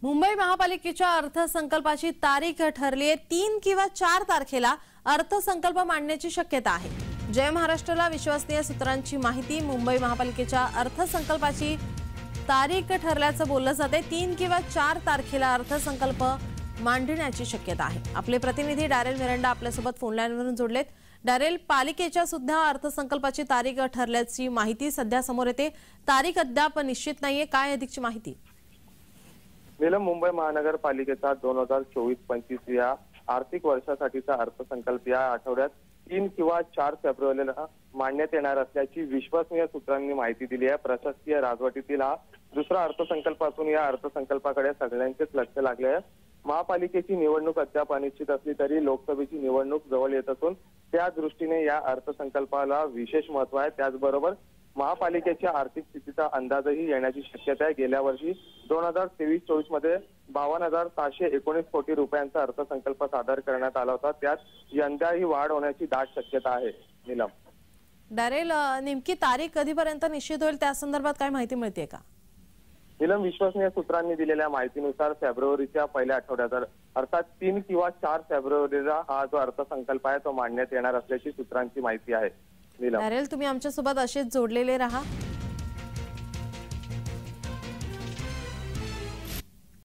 मुंबई महापालिकेच्या अर्थसंकल्पाची तारीख ठरली आहे। 3 किंवा 4 तारखेला अर्थसंकल्प मांडण्याची शक्यता आहे। जय महाराष्ट्राला विश्वसनीय सूत्रांची माहिती। मुंबई महापालिकेच्या अर्थसंकल्पाची तारीख ठरल्याचं बोललं जाते। 3 किंवा 4 तारखेला अर्थसंकल्प मांडण्याची शक्यता आहे। आपले प्रतिनिधी डॅरेल मिरांडा आपल्यासोबत फोन लाईनवरून जोडलेत। डॅरेल, पालिकेच्या सुद्धा अर्थसंकल्पाची तारीख ठरल्याची माहिती सध्या समोर येते। तारीख अद्याप निश्चित नाहीये, काय अधिकची माहिती? नीलम, मुंबई महानगरपालिकेचा 2024-25 या आर्थिक वर्षासाठीचा अर्थसंकल्प या आठवड्यात 3 किंवा 4 फेब्रुवारीला मांडण्यात येणार असल्याची विश्वसनीय सूत्रांनी माहिती दिली आहे। प्रशासकीय राजवटीतील हा दुसरा अर्थसंकल्प असून या अर्थसंकल्पाकडे सगळ्यांचेच लक्ष लागले आहे। महापालिकेची निवडणूक अद्याप अनिश्चित असली तरी लोकसभेची निवडणूक जवळ येत असून त्या दृष्टीने या अर्थसंकल्पाला विशेष महत्व आहे। त्याचबरोबर महापालिकेच्या आर्थिक स्थितीचा अंदाजही येण्याची शक्यता आहे। गेल्या वर्षी 2023-24 मध्ये 52,719 कोटी रुपयांचा अर्थसंकल्प सादर करण्यात आला होता। त्यात यंदाही वाढ होण्याची दाट शक्यता आहे। नीलम, डॅरेल, नेमकी तारीख कधीपर्यंत निश्चित होईल त्या संदर्भात काय माहिती मिळते का? नीलम, विश्वसनीय सूत्रांनी दिलेल्या माहितीनुसार फेब्रुवारीच्या पहिल्या आठवड्यात अर्थात 3 किंवा 4 फेब्रुवारीला हा जो अर्थसंकल्प आहे तो मांडण्यात येणार असल्याची सूत्रांची माहिती आहे। डॅरेल, तुम्ही आमच्या सोबत असेच जोडलेले रहा।